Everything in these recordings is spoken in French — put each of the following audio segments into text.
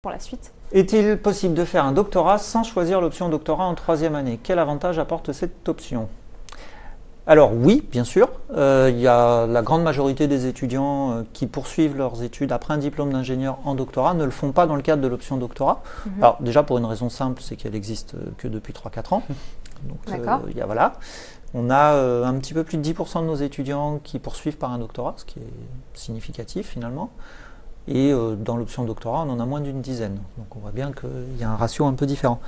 pour la suite. Est-il possible de faire un doctorat sans choisir l'option doctorat en troisième année? Quel avantage apporte cette option? Alors oui, bien sûr, il y a la grande majorité des étudiants qui poursuivent leurs études après un diplôme d'ingénieur en doctorat ne le font pas dans le cadre de l'option doctorat. Alors déjà pour une raison simple, c'est qu'elle n'existe que depuis 3-4 ans. Donc voilà. On a un petit peu plus de 10% de nos étudiants qui poursuivent par un doctorat, ce qui est significatif finalement. Et dans l'option doctorat, on en a moins d'une dizaine. Donc on voit bien qu'il y a un ratio un peu différent.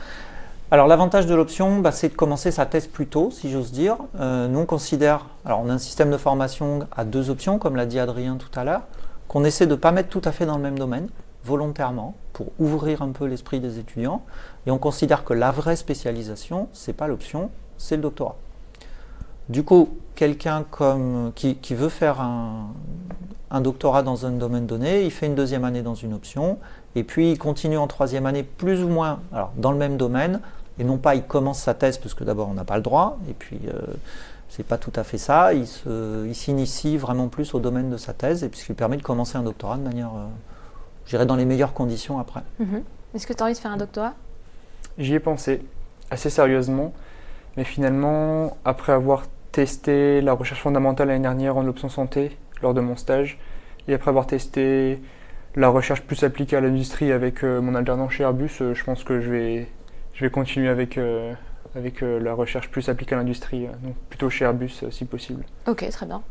Alors l'avantage de l'option, c'est de commencer sa thèse plus tôt, si j'ose dire. Nous on considère, alors on a un système de formation à 2 options, comme l'a dit Adrien tout à l'heure, qu'on essaie de ne pas mettre tout à fait dans le même domaine, volontairement, pour ouvrir un peu l'esprit des étudiants. Et on considère que la vraie spécialisation, c'est pas l'option, c'est le doctorat. Du coup, quelqu'un qui veut faire un doctorat dans un domaine donné, il fait une deuxième année dans une option, et puis il continue en troisième année plus ou moins alors, dans le même domaine, et non pas il commence sa thèse, parce que d'abord on n'a pas le droit, et puis c'est pas tout à fait ça, il s'initie vraiment plus au domaine de sa thèse, et puis ce qui lui permet de commencer un doctorat de manière, je dirais, dans les meilleures conditions après. Est-ce que tu as envie de faire un doctorat? J'y ai pensé, assez sérieusement, mais finalement, après avoir testé la recherche fondamentale l'année dernière en option santé, lors de mon stage, et après avoir testé la recherche plus appliquée à l'industrie avec mon alternance chez Airbus, je pense que je vais continuer avec la recherche plus appliquée à l'industrie, donc plutôt chez Airbus si possible. Ok, très bien.